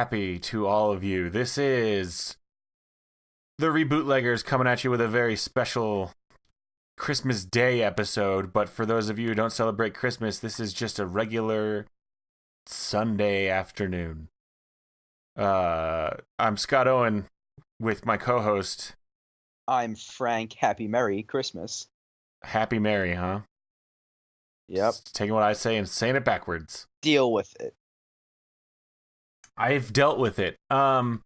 happy to all of you. This is the Rebootleggers coming at you with a very special Christmas Day episode. But for those of you who don't celebrate Christmas, this is just a regular Sunday afternoon. I'm Scott Owen with my co-host. I'm Frank. Happy Merry Christmas. Happy Merry, huh? Yep. Just taking what I say and saying it backwards. Deal with it. I've dealt with it. In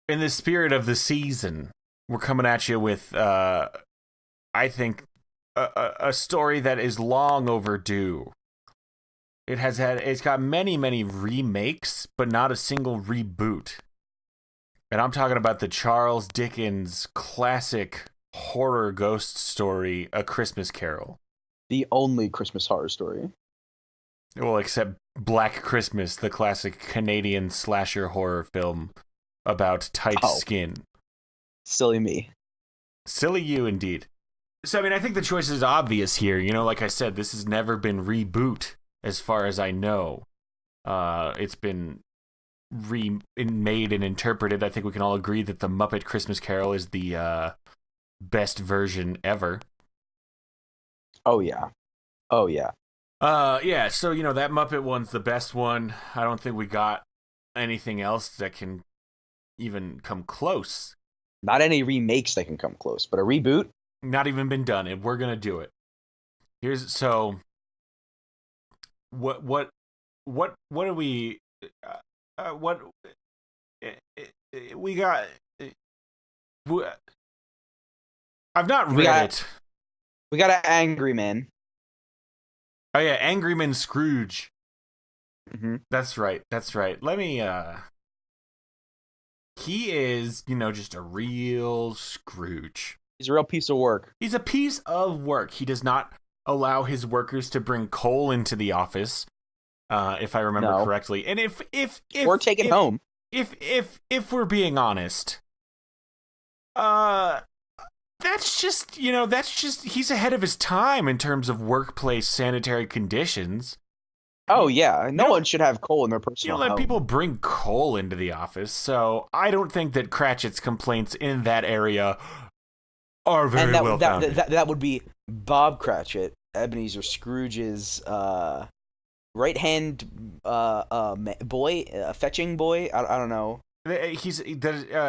the spirit of the season, we're coming at you with, I think, a story that is long overdue. It's got many remakes, but not a single reboot. And I'm talking about the Charles Dickens classic horror ghost story, A Christmas Carol. The only Christmas horror story. Well, except Black Christmas, the classic Canadian slasher horror film about tight skin. Silly me. Silly you, indeed. So, I mean, I think the choice is obvious here. You know, like I said, this has never been reboot, as far as I know. It's been remade and interpreted. I think we can all agree that the Muppet Christmas Carol is the best version ever. Oh, yeah. Oh, yeah. Yeah, so, you know, that Muppet one's the best one. I don't think we got anything else that can even come close. Not any remakes that can come close, but a reboot? Not even been done, and we're gonna do it. What do we we got? I've not read it. We got an Angry Man. Oh yeah, Angry Man Scrooge. Mm-hmm. That's right. Let me. He is, you know, just a real Scrooge. He's a real piece of work. He's a piece of work. He does not allow his workers to bring coal into the office, if I remember correctly. And if or take it home. If we're being honest, that's just he's ahead of his time in terms of workplace sanitary conditions. Oh yeah, no one should have coal in their personal home. Let people bring coal into the office, so I don't think that Cratchit's complaints in that area are very well founded. That would be Bob Cratchit, Ebenezer Scrooge's right-hand boy, fetching boy. I don't know. What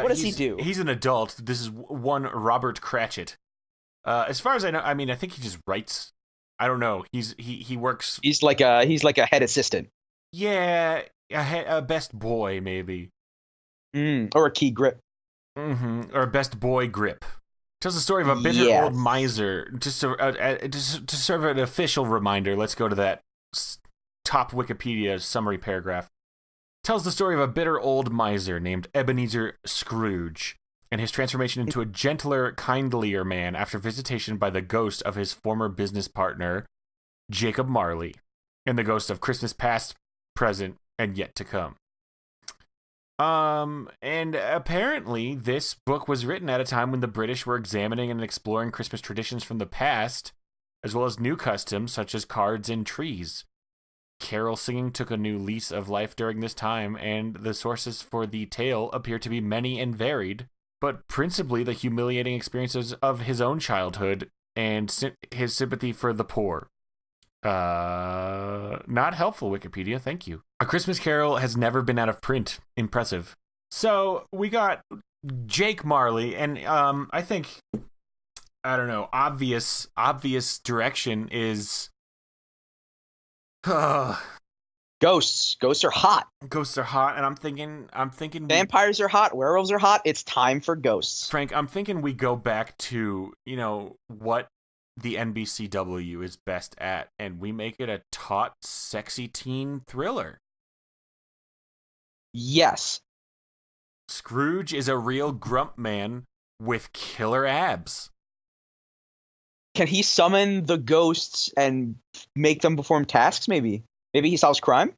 does he do? He's an adult. This is one Robert Cratchit. As far as I know, I mean, I think he just writes. I don't know. He works. He's like a head assistant. Yeah, a best boy maybe. Or a key grip. Mm-hmm. Or best boy grip. Tells the story of a bitter old miser. Just to serve an official reminder, let's go to that top Wikipedia summary paragraph. Tells the story of a bitter old miser named Ebenezer Scrooge and his transformation into a gentler, kindlier man after visitation by the ghost of his former business partner, Jacob Marley, and the ghost of Christmas past, present, and yet to come. And apparently this book was written at a time when the British were examining and exploring Christmas traditions from the past, as well as new customs such as cards and trees. Carol singing took a new lease of life during this time, and the sources for the tale appear to be many and varied, but principally the humiliating experiences of his own childhood and his sympathy for the poor. Not helpful, Wikipedia, thank you. A Christmas Carol has never been out of print. Impressive. So, we got Jake Marley, and I think, I don't know, obvious direction is... Ghosts are hot. Ghosts are hot, and I'm thinking vampires are hot, werewolves are hot. It's time for ghosts. Frank, I'm thinking we go back to, you know, what the NBCW is best at, and we make it a taut, sexy teen thriller. Yes. Scrooge is a real grump man with killer abs. Can he summon the ghosts and make them perform tasks, maybe? Maybe he solves crime?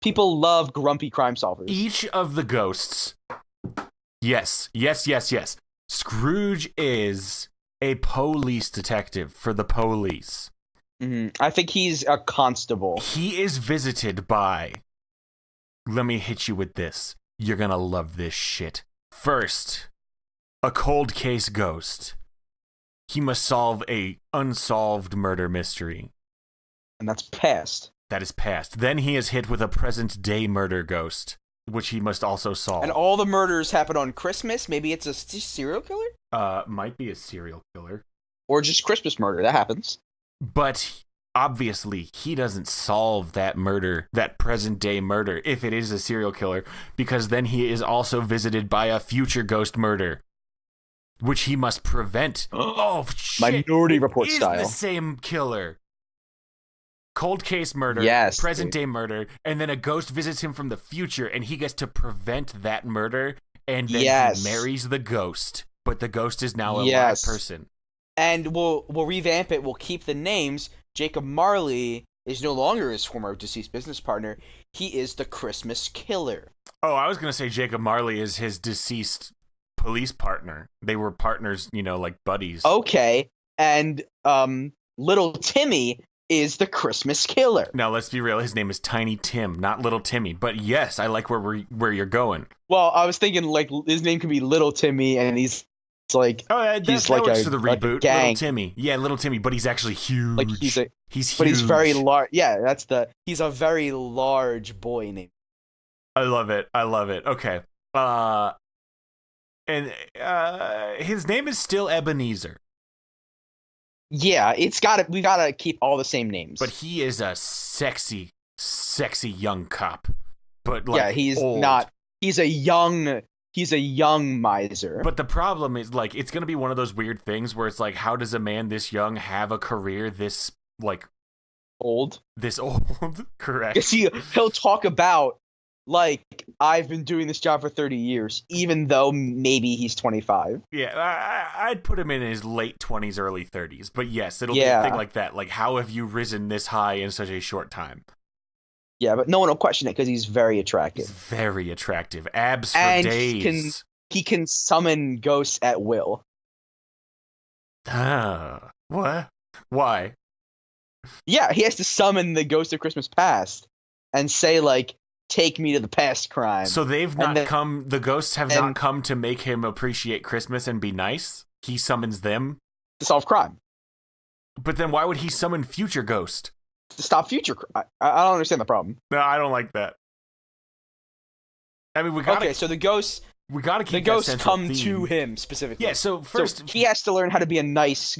People love grumpy crime solvers. Each of the ghosts... Yes. Scrooge is a police detective for the police. Mm-hmm. I think he's a constable. He is visited by let me hit you with this. You're gonna love this shit. First, a cold case ghost. He must solve a unsolved murder mystery. And that's past. That is past. Then he is hit with a present-day murder ghost, which he must also solve. And all the murders happen on Christmas? Maybe it's a serial killer? Might be a serial killer. Or just Christmas murder. That happens. But obviously, he doesn't solve that murder, that present-day murder, if it is a serial killer, because then he is also visited by a future ghost murder, which he must prevent. Oh, shit. Minority Report style. It is the same killer. Cold case murder, yes, present-day murder, and then a ghost visits him from the future, and he gets to prevent that murder, and then he marries the ghost. But the ghost is now a live person. And we'll revamp it. We'll keep the names. Jacob Marley is no longer his former deceased business partner. He is the Christmas killer. Oh, I was going to say Jacob Marley is his deceased police partner. They were partners, like buddies. Okay. And Little Timmy is the Christmas killer. Now, let's be real. His name is Tiny Tim, not Little Timmy. But yes, I like where you're going. Well, I was thinking like his name could be Little Timmy, and he's like, he's like works for the reboot. Little Timmy, yeah, Little Timmy, but he's actually huge. Like he's huge. But he's very large. Yeah, he's a very large boy name. I love it. Okay. And his name is still Ebenezer. Yeah, we gotta keep all the same names. But he is a sexy young cop. But he's old. Not. He's a young miser. But the problem is, it's gonna be one of those weird things where it's like, how does a man this young have a career this old? This old, correct? Because he'll talk about I've been doing this job for 30 years, even though maybe he's 25. Yeah, I'd put him in his late 20s, early 30s. But yes, it'll be a thing like that. Like, how have you risen this high in such a short time? Yeah, but no one will question it because he's very attractive. He's very attractive. Abs for days. He can summon ghosts at will. What? Why? Yeah, he has to summon the ghost of Christmas past and say, take me to the past crime. So the ghosts have not come to make him appreciate Christmas and be nice? He summons them? To solve crime. But then why would he summon future ghost? To stop future crime. I don't understand the problem. No, I don't like that. I mean, we gotta... Okay, so the ghosts... We gotta keep the ghosts come theme. To him, specifically. Yeah, so first... So he has to learn how to be a nice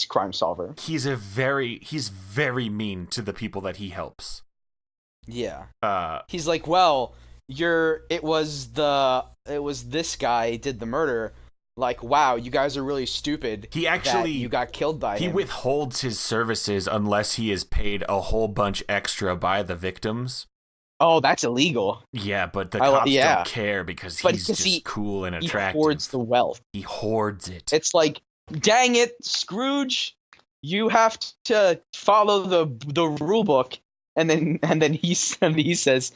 crime solver. He's very mean to the people that he helps. Yeah. He's like, well, it was this guy did the murder. Like, wow, you guys are really stupid. He actually you got killed by him. He withholds his services unless he is paid a whole bunch extra by the victims. Oh, that's illegal. Yeah, but the cops don't care because he's just cool and attractive. He hoards the wealth. He hoards it. It's like, dang it, Scrooge, you have to follow the rule book. And then he says,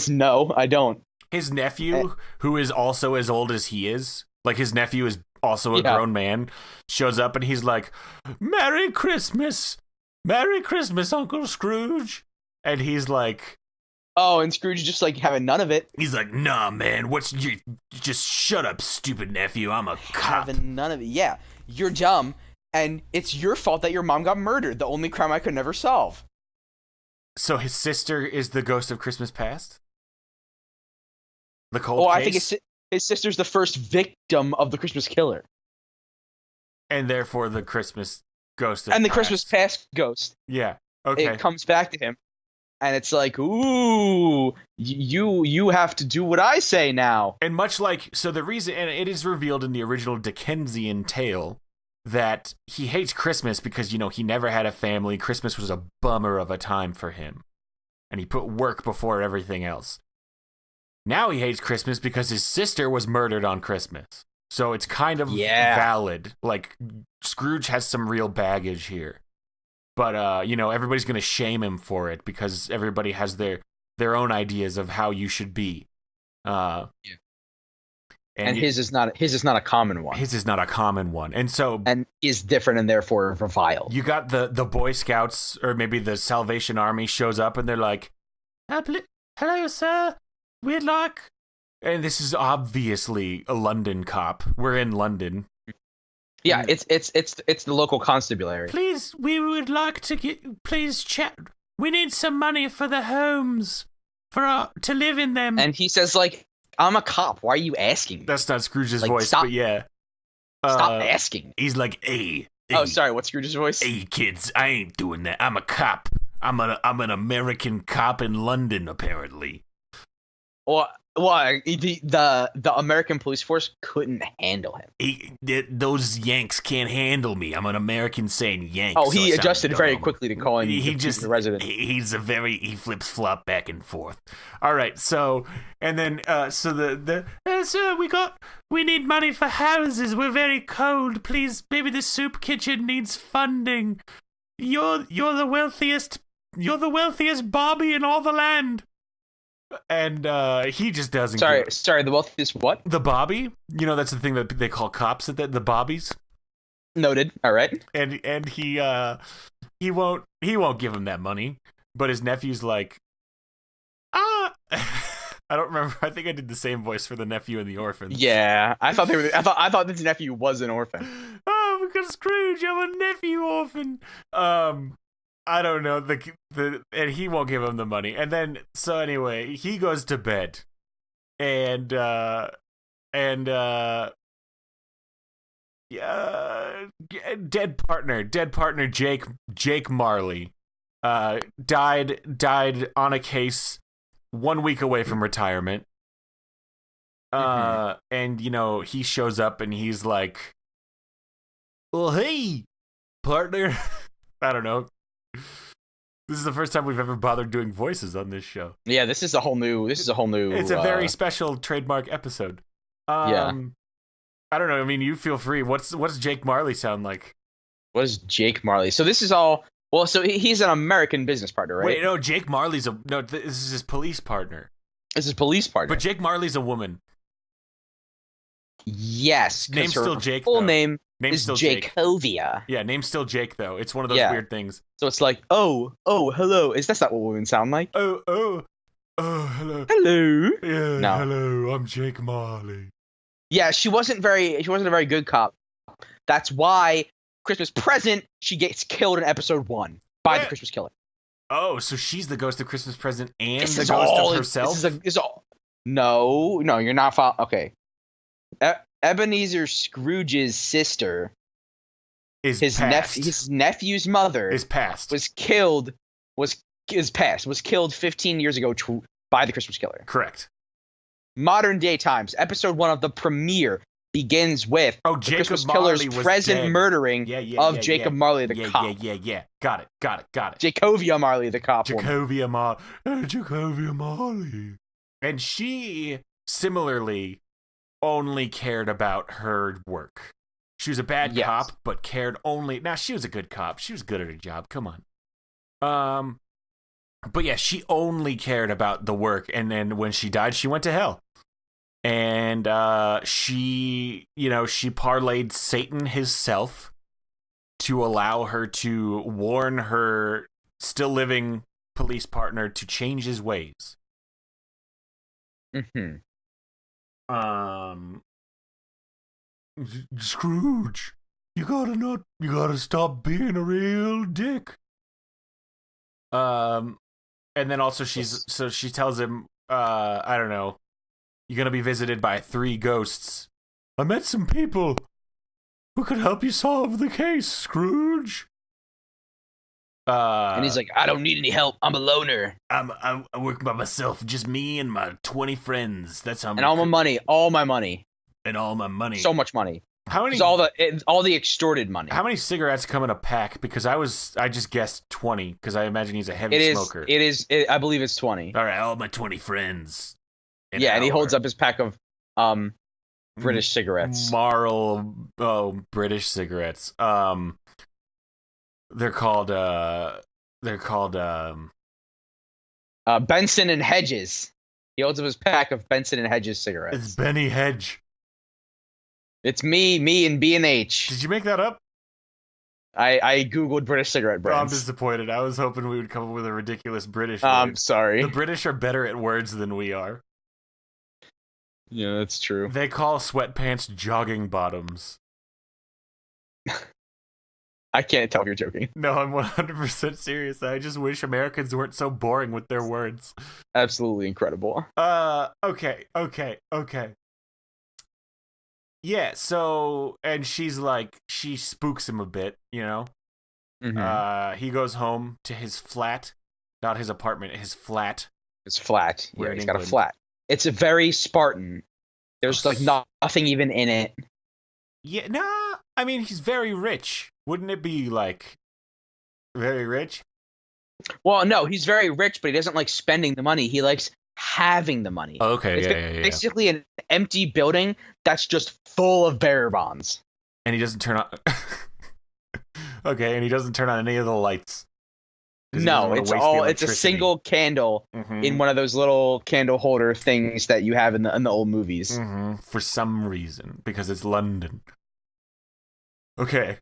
no, I don't. His nephew, who is also as old as he is, his nephew is also a grown man, shows up and he's like, Merry Christmas, Uncle Scrooge. And he's like, oh, and Scrooge is just having none of it. He's like, nah, man, just shut up, stupid nephew, I'm a cop. Having none of it, yeah. You're dumb, and it's your fault that your mom got murdered, the only crime I could never solve. So his sister is the ghost of Christmas past? The cold case? I think his sister's the first victim of the Christmas killer. And therefore the Christmas ghost of And the past. Christmas past ghost. Yeah, okay. It comes back to him. And it's like, ooh, you have to do what I say now. And much so the reason, and it is revealed in the original Dickensian tale, that he hates Christmas because, he never had a family. Christmas was a bummer of a time for him. And he put work before everything else. Now he hates Christmas because his sister was murdered on Christmas. So it's kind of valid. Scrooge has some real baggage here. But, everybody's going to shame him for it because everybody has their own ideas of how you should be. And his is not a common one. His is not a common one. And is different and therefore reviled. You got the Boy Scouts or maybe the Salvation Army shows up and they're like, hello, sir. We'd like... And this is obviously a London cop. We're in London. Yeah, it's the local constabulary. Please, we would like to please chat. We need some money for the homes, to live in them. And he says, like, I'm a cop. Why are you asking? That's not Scrooge's voice, but yeah. Stop asking. He's like, hey. Oh, sorry, what's Scrooge's voice? Hey, kids, I ain't doing that. I'm a cop. I'm an American cop in London, apparently. Well, the American police force couldn't handle him. Those Yanks can't handle me. I'm an American saying Yanks. Oh, he adjusted very quickly to calling the resident. He flips flop back and forth. All right, so and then sir, we need money for houses. We're very cold. Please, maybe the soup kitchen needs funding. You're the wealthiest. You're the wealthiest Bobby in all the land. And he just doesn't. Sorry. The wealthiest what? The Bobby. You know, that's the thing that they call cops. The Bobbies. Noted. All right. And he won't give him that money. But his nephew's like, I don't remember. I think I did the same voice for the nephew and the orphan. Yeah, I thought I thought this nephew was an orphan. Oh, because Scrooge, I'm a nephew orphan. I don't know, and he won't give him the money. And then, so anyway, he goes to bed. And dead partner Jake Marley, died on a case 1 week away from retirement. And, you know, he shows up and he's like, well, hey, partner. I don't know. This is the first time we've ever bothered doing voices on this show. Yeah, this is a whole new. It's a very special trademark episode. Yeah. I don't know. I mean, you feel free. What's Jake Marley sound like? What is Jake Marley? So this is all. Well, so he's an American business partner, right? Wait, no. Jake Marley's this is his police partner. This is police partner. But Jake Marley's a woman. Yes. Name's still Jake. Full though. Name's still Jacovia. Jake. Yeah, name's still Jake though. It's one of those weird things. So it's like, oh, hello. That's not what women sound like. Oh, hello. Hello. Yeah, no. Hello. I'm Jake Marley. Yeah, she wasn't a very good cop. That's why Christmas Present, she gets killed in episode 1 by the Christmas Killer. Oh, so she's the ghost of Christmas Present and the ghost of herself? No, you're not. Okay. Ebenezer Scrooge's sister, his nephew's mother, is passed. Was killed 15 years ago by the Christmas Killer. Correct. Modern day times. Episode 1 of the premiere begins with the Christmas Killer's present murdering of Jacob Marley, the cop. Yeah. Got it. Jacovia Marley, the cop. Jacovia Marley. And she similarly only cared about her work. She was a bad cop, but cared only. Now, she was a good cop. She was good at her job. Come on. But yeah, she only cared about the work. And then when she died, she went to hell. And she parlayed Satan himself to allow her to warn her still living police partner to change his ways. Mm-hmm. Scrooge, you gotta stop being a real dick. And then also she tells him, I don't know, you're gonna be visited by 3 ghosts. I met some people who could help you solve the case, Scrooge. And he's like, I don't need any help. I'm a loner. I work by myself, just me and my 20 friends. That's how. And all my money. And all my money. So much money. How many? It's all the extorted money. How many cigarettes come in a pack? Because I just guessed 20 because I imagine he's a heavy smoker. I believe it's 20. All right, all my 20 friends. And he holds up his pack of British cigarettes. British cigarettes. They're called Benson and Hedges. He holds up his pack of Benson and Hedges cigarettes. It's Benny Hedge. It's me and B&H. Did you make that up? I googled British cigarette brands. I'm disappointed. I was hoping we would come up with a ridiculous British word. I'm sorry. The British are better at words than we are. Yeah, that's true. They call sweatpants jogging bottoms. I can't tell if you're joking. No, I'm 100% serious. I just wish Americans weren't so boring with their words. Absolutely incredible. Okay. Yeah, so, and she's like, she spooks him a bit, you know? Mm-hmm. He goes home to his flat, not his apartment, his flat. It's flat. Yeah, he's got a England. flat. It's a very Spartan. There's like nothing even in it. Yeah, nah, I mean, he's very rich. Wouldn't it be like very rich? Well, no, he's very rich, but he doesn't like spending the money. He likes having the money. Okay, it's yeah. basically an empty building that's just full of bearer bonds. And he doesn't turn on. Okay, and he doesn't turn on any of the lights. No, it's a single candle in one of those little candle holder things that you have in the old movies. Mm-hmm. For some reason, because it's London. Okay,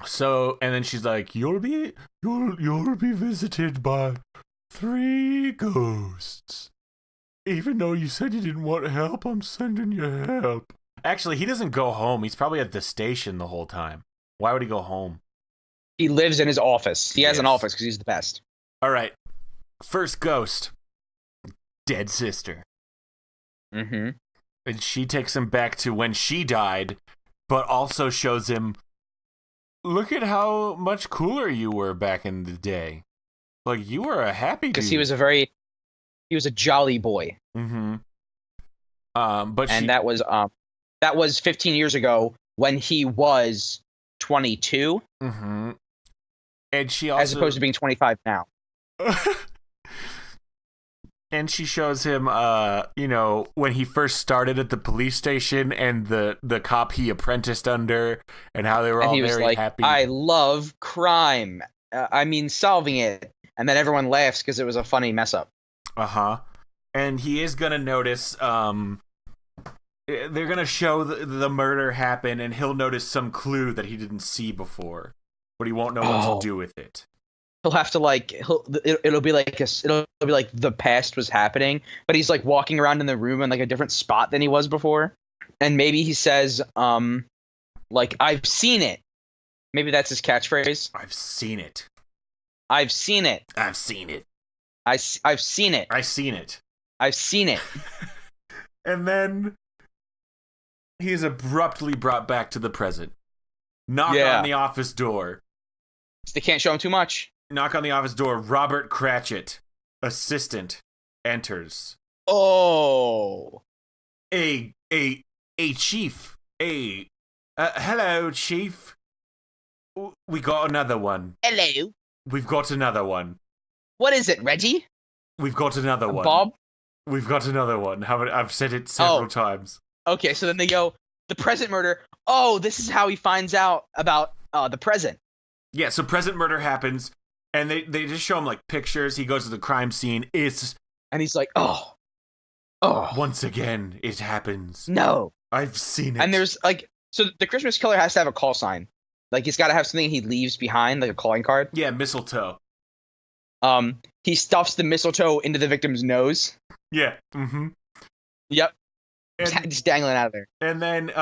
so and then she's like, "You'll be visited by 3 ghosts. Even though you said you didn't want help, I'm sending you help." Actually, he doesn't go home. He's probably at the station the whole time. Why would he go home? He lives in his office. He has an office because he's the best. All right. First ghost. Dead sister. Mm-hmm. And she takes him back to when she died, but also shows him, look at how much cooler you were back in the day. Like, you were a happy dude. Because he was a jolly boy. Mm-hmm. That was 15 years ago when he was 22. Mm-hmm. And she also, as opposed to being 25 now. And she shows him, when he first started at the police station and the cop he apprenticed under, and how they were all very happy. I love crime. Solving it. And then everyone laughs because it was a funny mess up. Uh-huh. And he is going to notice, they're going to show the murder happen, and he'll notice some clue that he didn't see before, but he won't know what to do with it. He'll have to it'll be like the past was happening, but he's like walking around in the room in like a different spot than he was before, and maybe he says, I've seen it. Maybe that's his catchphrase. I've seen it. I've seen it. I've seen it. I've seen it. I've seen it. I've seen it. And then he is abruptly brought back to the present. Knock on the office door. They can't show him too much. Knock on the office door. Robert Cratchit, assistant, enters. Oh. A chief. Hello, chief. We got another one. Hello. We've got another one. What is it, Reggie? We've got another one. Bob? We've got another one. I've said it several times. Okay, so then they go, the present murder. Oh, this is how he finds out about the present. Yeah, so present murder happens, and they just show him like pictures. He goes to the crime scene. And he's like, oh. Once again, it happens. No. I've seen it. And there's so the Christmas killer has to have a call sign. Like, he's got to have something he leaves behind, like a calling card. Yeah, mistletoe. He stuffs the mistletoe into the victim's nose. Yeah. Mm-hmm. Yep. Just dangling out of there. And then,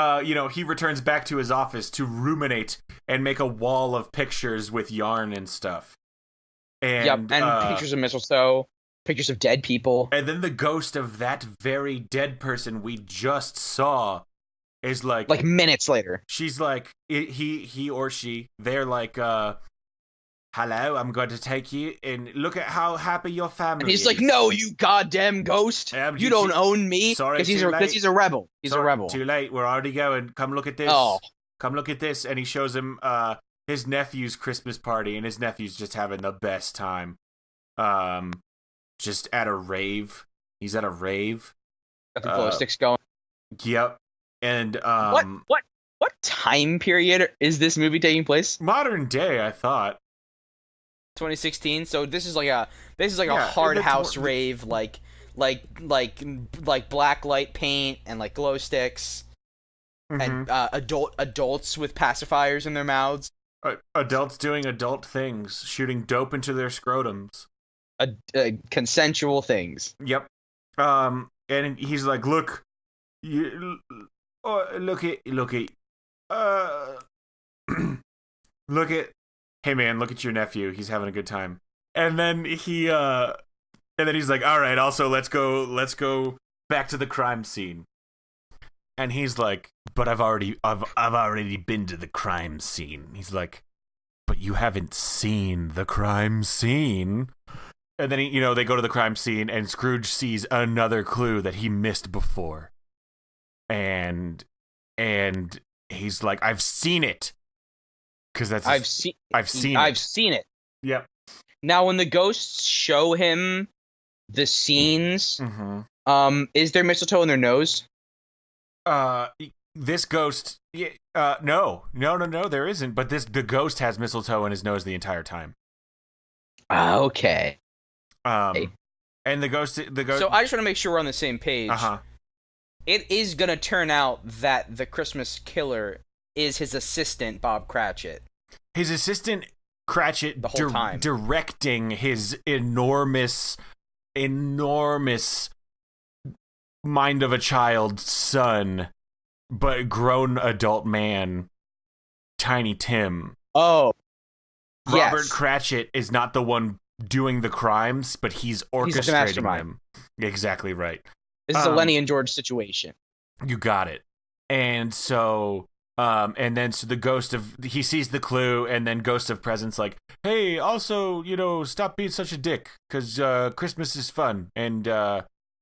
he returns back to his office to ruminate and make a wall of pictures with yarn and stuff. And pictures of mistletoe, pictures of dead people. And then the ghost of that very dead person we just saw is like minutes later. She's like, he or she, they're like, hello, I'm going to take you and look at how happy your family is. And he's like, no, you goddamn ghost. You don't own me. Sorry, because he's a rebel. He's a rebel. Too late. We're already going. Come look at this. Oh. Come look at this. And he shows him his nephew's Christmas party, and his nephew's just having the best time. Just at a rave. He's at a rave. Got the glow sticks going. Yep. And what time period is this movie taking place? Modern day, I thought. 2016. So this is like a hard house rave, like black light paint and like glow sticks, and adults with pacifiers in their mouths. Adults doing adult things, shooting dope into their scrotums. Consensual things. Yep. And he's like, look, look at, look at, hey man, look at your nephew. He's having a good time. And then he's like, all right, also let's go back to the crime scene. And he's like, but I've already been to the crime scene. He's like, but you haven't seen the crime scene. And then they go to the crime scene, and Scrooge sees another clue that he missed before. And he's like, I've seen it. Because I've seen it. Yep. Now, when the ghosts show him the scenes, is there mistletoe in their nose? This ghost, no, there isn't. But the ghost has mistletoe in his nose the entire time. Okay. And the ghost. So I just want to make sure we're on the same page. It is gonna turn out that the Christmas killer is his assistant, Bob Cratchit. His assistant, Cratchit, the whole time, directing his enormous mind of a child son, but grown adult man, Tiny Tim. Oh, Robert Cratchit is not the one doing the crimes, but he's orchestrating them. Exactly right. This is a Lenny and George situation. You got it. And so, so the ghost he sees the clue, and then Ghost of Presents like, hey, also, stop being such a dick, because Christmas is fun, and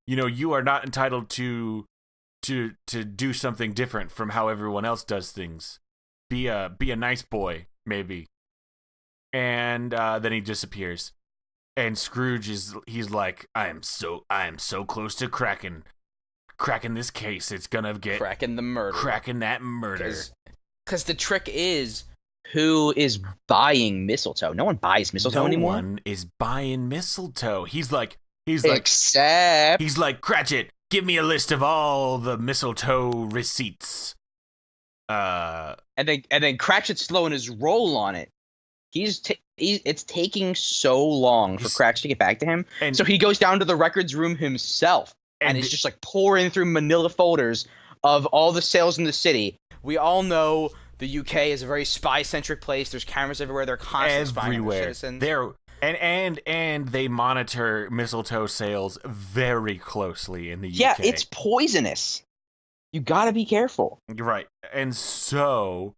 you are not entitled to do something different from how everyone else does things. Be a nice boy, maybe. And then he disappears. And Scrooge he's like, I am so close to cracking this case. It's gonna get cracking that murder. Because the trick is, who is buying mistletoe? No one buys mistletoe anymore. No one is buying mistletoe. He's like, Cratchit, give me a list of all the mistletoe receipts. And then Cratchit's slowing his roll on it. It's taking so long for Cratchit to get back to him. So he goes down to the records room himself and is just like pouring through manila folders of all the sales in the city. We all know the UK is a very spy-centric place. There's cameras everywhere. They're constantly spying on their citizens. And they monitor mistletoe sales very closely in the UK. Yeah, it's poisonous. You gotta be careful. You're right. And so,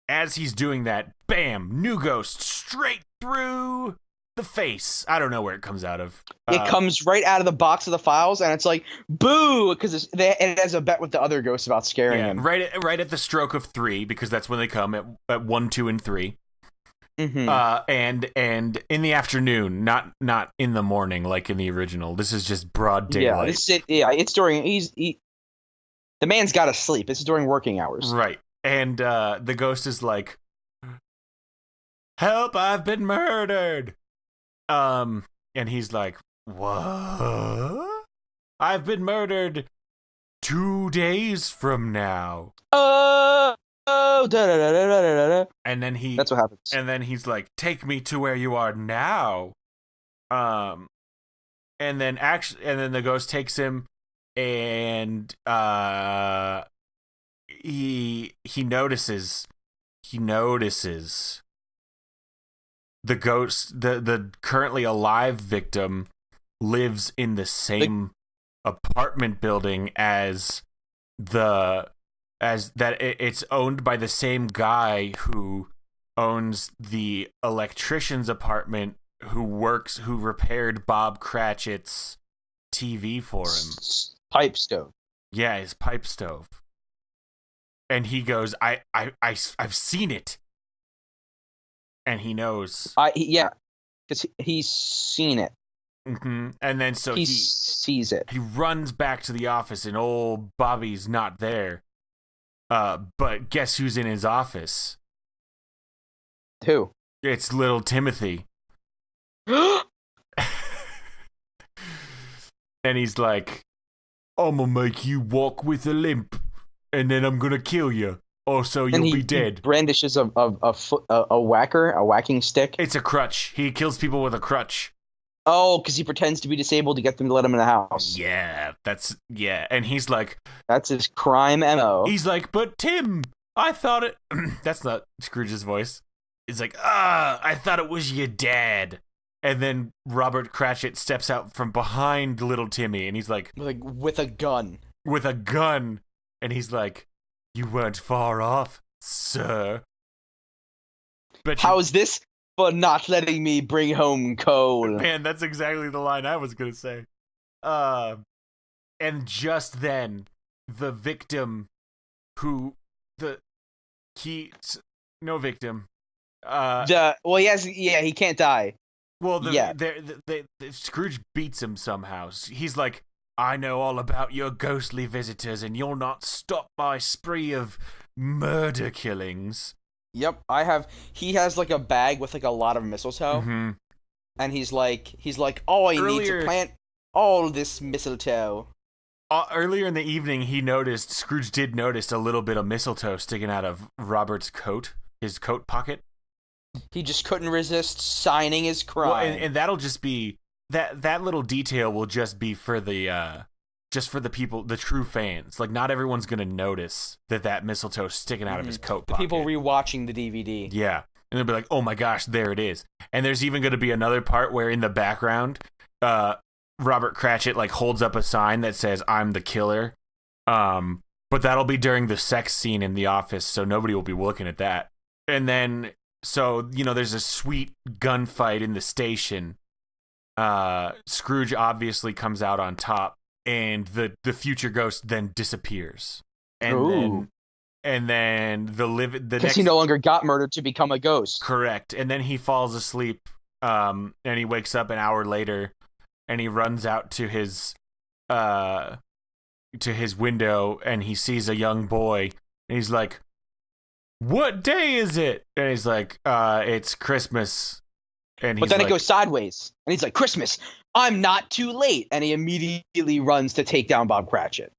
as he's doing that, bam, new ghost straight through the face. I don't know where it comes out of. It comes right out of the box of the files, and it's like, boo, because it has a bet with the other ghosts about scaring him. Right at the stroke of 3, because that's when they come, at 1, 2, and 3. Mm-hmm. And in the afternoon, not in the morning like in the original. This is just broad daylight. It's during the man's got to sleep. It's during working hours. Right. And the ghost is like, help, I've been murdered. And he's like, what? I've been murdered 2 days from now. And then that's what happens. And then he's like, take me to where you are now. And then the ghost takes him, and he notices the ghost, the currently alive victim, lives in the same apartment building as it's owned by the same guy who owns the electrician's apartment, who repaired Bob Cratchit's TV for him. Pipe stove. Yeah, his pipe stove. And he goes, I've seen it. And he knows. Because he's seen it. Mm-hmm. And then so he sees it. He runs back to the office, and old Bobby's not there. But guess who's in his office? Who? It's little Timothy. And he's like, I'm gonna make you walk with a limp, and then I'm gonna kill you. Oh, so you'll be dead. He brandishes a whacking stick. It's a crutch. He kills people with a crutch. Oh, because he pretends to be disabled to get them to let him in the house. Yeah, and he's like... That's his crime MO. He's like, but Tim, I thought it... That's not Scrooge's voice. He's like, I thought it was your dad. And then Robert Cratchit steps out from behind little Timmy, and he's like... with a gun. With a gun. And he's like, you weren't far off, sir. But how's this for not letting me bring home coal? Man, that's exactly the line I was going to say. And just then, the victim no victim. He can't die. Well, Scrooge beats him somehow. He's like, I know all about your ghostly visitors, and you'll not stop my spree of murder killings. Yep, he has like a bag with like a lot of mistletoe, and he's like, oh, I need to plant all this mistletoe. Earlier in the evening, Scrooge did notice a little bit of mistletoe sticking out of Robert's coat, his coat pocket. He just couldn't resist signing his crime. Well, and that'll just be that little detail will just be for the people, the true fans. Like, not everyone's gonna notice that mistletoe's sticking out of his coat pocket. The people rewatching the DVD. Yeah, and they'll be like, "Oh my gosh, there it is!" And there's even gonna be another part where in the background, Robert Cratchit like holds up a sign that says "I'm the killer," but that'll be during the sex scene in the office, so nobody will be looking at that. And then, so there's a sweet gunfight in the station. Scrooge obviously comes out on top, and the future ghost then disappears. And then because he no longer got murdered to become a ghost. Correct. And then he falls asleep, and he wakes up an hour later, and he runs out to his window, and he sees a young boy, and he's like, "What day is it?" And he's like, "It's Christmas." But then it goes sideways, and he's like, "Christmas, I'm not too late," and he immediately runs to take down Bob Cratchit.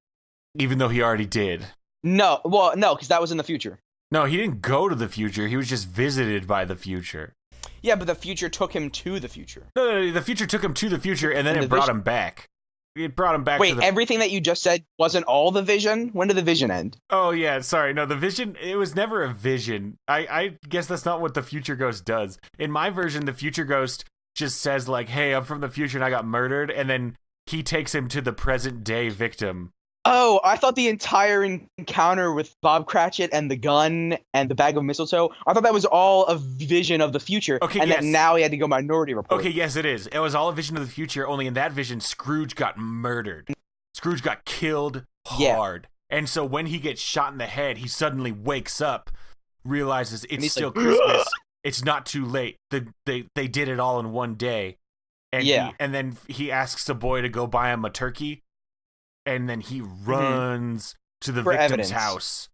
Even though he already did. No, because that was in the future. No, he didn't go to the future. He was just visited by the future. Yeah, but the future took him to the future. No, the future took him to the future, and then it brought him back. It brought him back. Wait, everything that you just said wasn't all the vision? When did the vision end? Oh, yeah, sorry. No, the vision, it was never a vision. I guess that's not what the future ghost does. In my version, the future ghost just says, like, hey, I'm from the future and I got murdered, and then he takes him to the present day victim. Oh, I thought the entire encounter with Bob Cratchit and the gun and the bag of mistletoe, I thought that was all a vision of the future. Okay, and that now he had to go Minority Report. Okay, yes, it is. It was all a vision of the future, only in that vision, Scrooge got murdered. Scrooge got killed hard. Yeah. And so when he gets shot in the head, he suddenly wakes up, realizes it's still like, Christmas. It's not too late. They did it all in one day. And then he asks the boy to go buy him a turkey. And then he runs to the victim's house,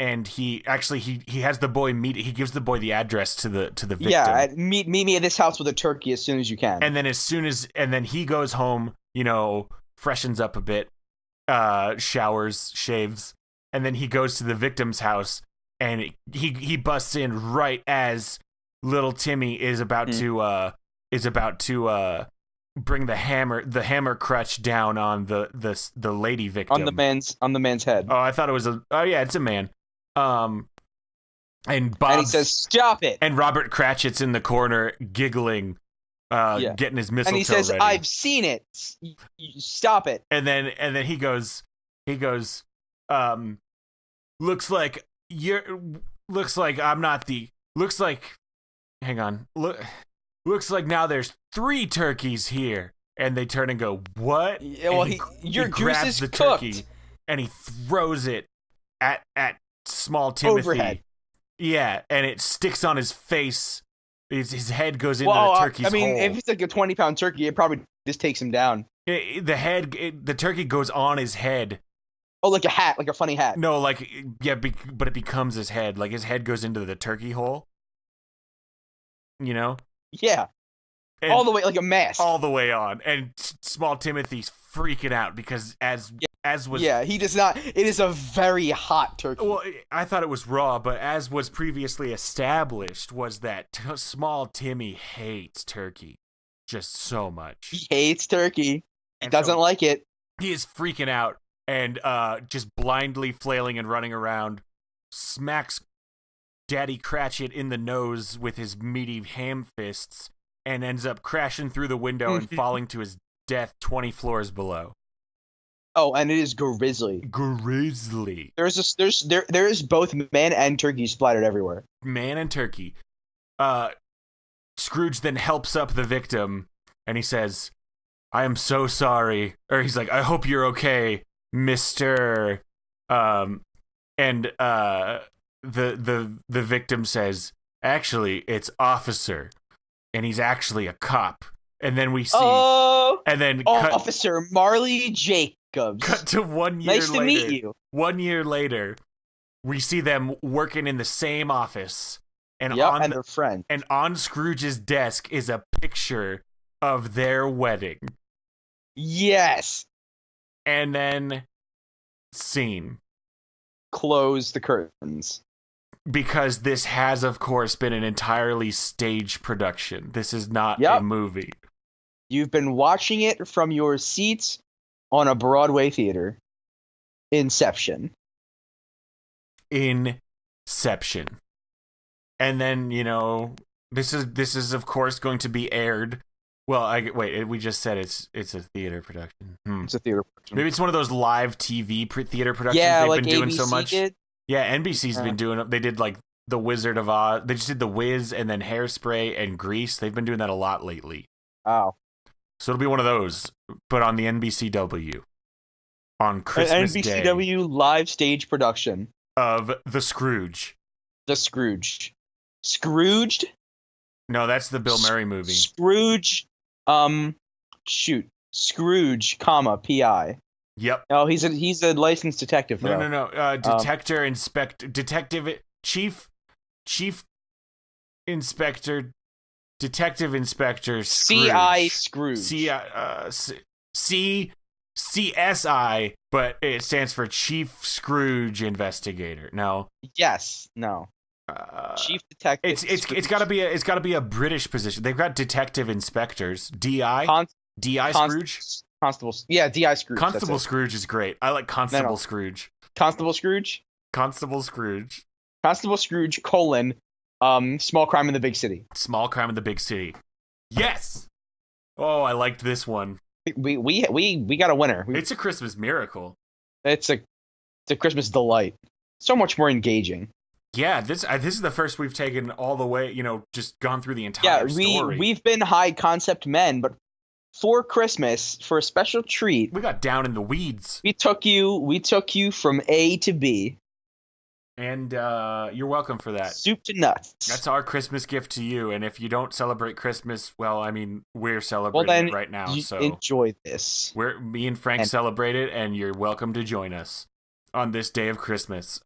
and he has the boy he gives the boy the address to the victim. Yeah, meet me at this house with a turkey as soon as you can. And then he goes home, freshens up a bit, showers, shaves, and then he goes to the victim's house, and he busts in right as little Timmy is about to bring the hammer crutch down on the lady victim on the man's head. Oh, I thought it was it's a man. And he says, "Stop it!" And Robert Cratchit's in the corner giggling, getting his mistletoe. And he says, ready. "I've seen it. Stop it!" And then he goes. Looks like I'm not the. Looks like. Hang on. Looks like now there's 3 turkeys here. And they turn and go, what? Yeah, well, your goose is cooked. Turkey, and he throws it at small Timothy. Overhead. Yeah, and it sticks on his face. His head goes into the turkey's hole. If it's like a 20-pound turkey, it probably just takes him down. The turkey goes on his head. Oh, like a hat, like a funny hat. No, but it becomes his head. Like his head goes into the turkey hole. Yeah. And all the way, like a mask. All the way on. And small Timothy's freaking out because as as was he does not. It is a very hot turkey. Well, I thought it was raw, but as was previously established, was that small Timmy hates turkey just so much. He hates turkey. He And doesn't so like it. He is freaking out and just blindly flailing and running around, smacks Daddy Cratchit in the nose with his meaty ham fists, and ends up crashing through the window and falling to his death 20 floors below. Oh, and it is grisly. Grizzly. There is both man and turkey splattered everywhere. Man and turkey. Scrooge then helps up the victim, and he says, "I am so sorry." Or he's like, "I hope you're okay, Mr." The victim says, "Actually, it's Officer," and he's actually a cop. And then we see, Officer Marley Jacobs. Cut to 1 year nice later. Nice to meet you. 1 year later, we see them working in the same office, and they're friends. And on Scrooge's desk is a picture of their wedding. Yes. And then scene. Close the curtains. Because this has, of course, been an entirely staged production. This is not a movie. You've been watching it from your seats on a Broadway theater. Inception. And then, this is of course going to be aired. Well, we just said it's a theater production. It's a theater production. Maybe it's one of those live TV theater productions they've been doing ABC so much. Did. Yeah, NBC's been doing. They did like The Wizard of Oz. They just did The Wiz and then Hairspray and Grease. They've been doing that a lot lately. Oh. So it'll be one of those, but on the NBCW on Christmas Day. An NBCW live stage production of The Scrooge. The Scrooge. Scrooged? No, that's the Bill Murray movie. Scrooge. Scrooge, P.I. Yep. Oh, he's a licensed detective. Though. No. Chief Inspector, Detective Inspector Scrooge. C.I. Scrooge. CSI, but it stands for Chief Scrooge Investigator. No. Yes. No. Chief Detective. It's got to be a British position. They've got detective inspectors. DI. DI Scrooge. Constable. Yeah, DI Scrooge. Constable Scrooge is great. I like Constable Scrooge. Constable Scrooge. Constable Scrooge. Constable Scrooge : Small Crime in the Big City. Small Crime in the Big City. Yes. Oh, I liked this one. We got a winner. It's a Christmas miracle. It's a Christmas delight. So much more engaging. Yeah, this is the first we've taken all the way, just gone through the entire story. We've been high concept men, but for Christmas, for a special treat, we got down in the weeds. We took you from A to B. And you're welcome for that. Soup to nuts. That's our Christmas gift to you. And if you don't celebrate Christmas, well, I mean, we're celebrating it right now. So enjoy this. Me and Frank celebrate it, and you're welcome to join us on this day of Christmas.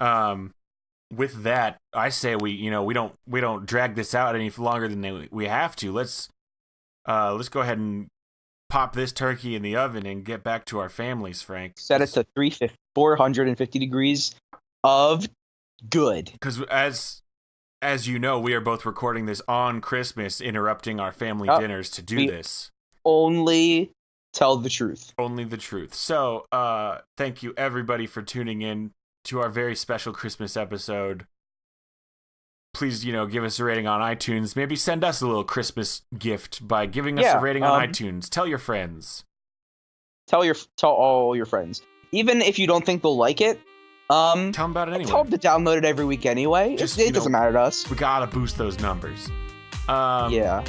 With that, I say we don't drag this out any longer than we have to. Let's go ahead and pop this turkey in the oven and get back to our families, Frank. Set it to 450 degrees of good. Because as you know, we are both recording this on Christmas, interrupting our family dinners to do this. Only tell the truth. Only the truth. So, thank you everybody for tuning in to our very special Christmas episode. Please, give us a rating on iTunes. Maybe send us a little Christmas gift by giving us a rating on iTunes. Tell your friends. Tell all your friends. Even if you don't think they'll like it, tell them about it anyway. Tell them to download it every week anyway. It doesn't matter to us. We gotta boost those numbers. Yeah.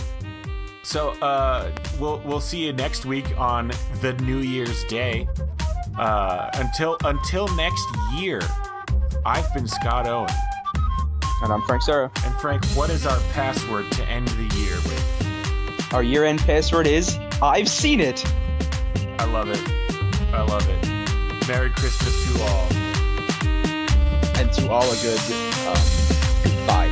So we'll see you next week on the New Year's Day. Until next year, I've been Scott Owen. And I'm Frank Sarah. And Frank, what is our password to end the year with? Our year-end password is I've seen it. I love it. Merry Christmas to all. And to all a good goodbye.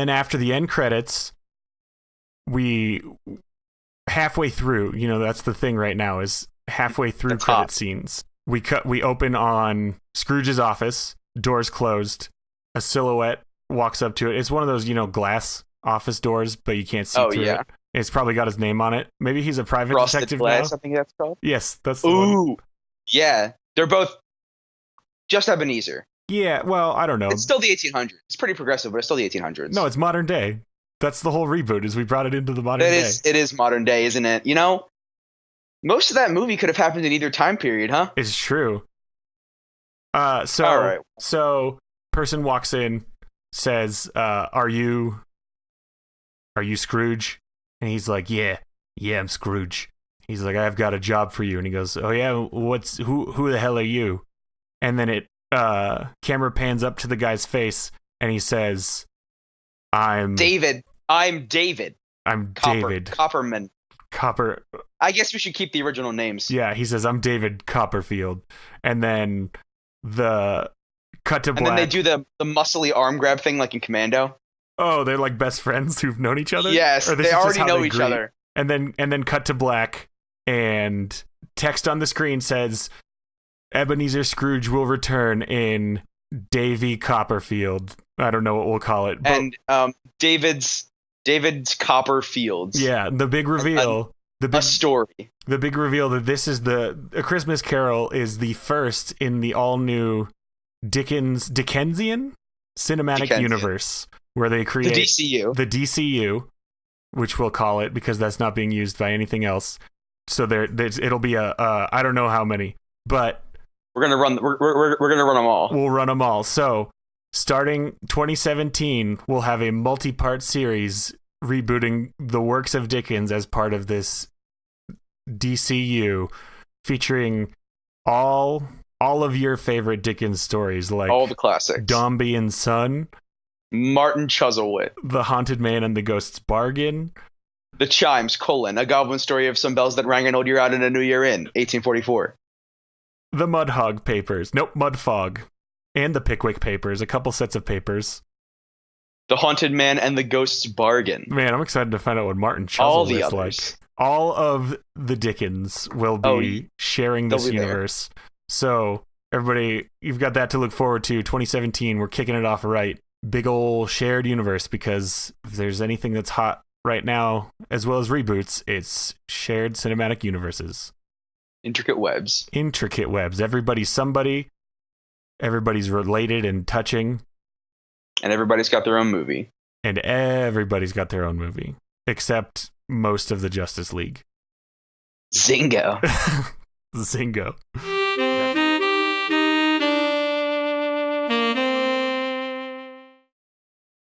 then after the end credits, we halfway through, that's the thing right now is halfway through credit scenes. We open on Scrooge's office, doors closed, a silhouette walks up to it. It's one of those, glass office doors, but you can't see through it. It's probably got his name on it. Maybe he's a private detective glass, now. I think that's called. Yes, that's the one. Yeah. They're both just Ebenezer. Yeah, well, I don't know. It's still the 1800s. It's pretty progressive, but it's still the 1800s. No, it's modern day. That's the whole reboot, is we brought it into the modern day. It is modern day, isn't it? Most of that movie could have happened in either time period, huh? It's true. All right. So, person walks in, says, "Are you Scrooge?" And he's like, "Yeah, I'm Scrooge." He's like, "I've got a job for you." And he goes, "Oh yeah, who the hell are you?" And then it camera pans up to the guy's face, and he says, "I'm David. I'm David. David Copperman. Copper." I guess we should keep the original names. Yeah, he says, "I'm David Copperfield," and then the cut to black. And then they do the muscly arm grab thing like in Commando. Oh, they're like best friends who've known each other? Yes, they already know each other. And then cut to black, and text on the screen says, "Ebenezer Scrooge will return in Davy Copperfield." I don't know what we'll call it. But, and David's Copperfields. Yeah, the big reveal. A story. The big reveal that this is A Christmas Carol is the first in the all-new Dickensian cinematic universe, where they create the DCU, which we'll call it because that's not being used by anything else. So it'll be I don't know how many, but we're gonna run them all. We'll run them all. So starting 2017, we'll have a multi-part series rebooting the works of Dickens as part of this DCU, featuring all of your favorite Dickens stories, like all the classics: Dombey and Son, Martin Chuzzlewit, The Haunted Man and the Ghost's Bargain, The Chimes: A Goblin Story of Some Bells That Rang an Old Year Out and a New Year In, 1844. The Mudhog Papers, Mudfog, and the Pickwick Papers, a couple sets of papers. The Haunted Man and the Ghost's Bargain. Man, I'm excited to find out what Martin Chuzzlewit is like. All of the Dickens will be sharing this universe. So, everybody, you've got that to look forward to. 2017, we're kicking it off right. Big ol' shared universe, because if there's anything that's hot right now, as well as reboots, it's shared cinematic universes. Intricate webs. Everybody's somebody. Everybody's related and touching. And everybody's got their own movie. Except most of the Justice League. Zingo. Zingo.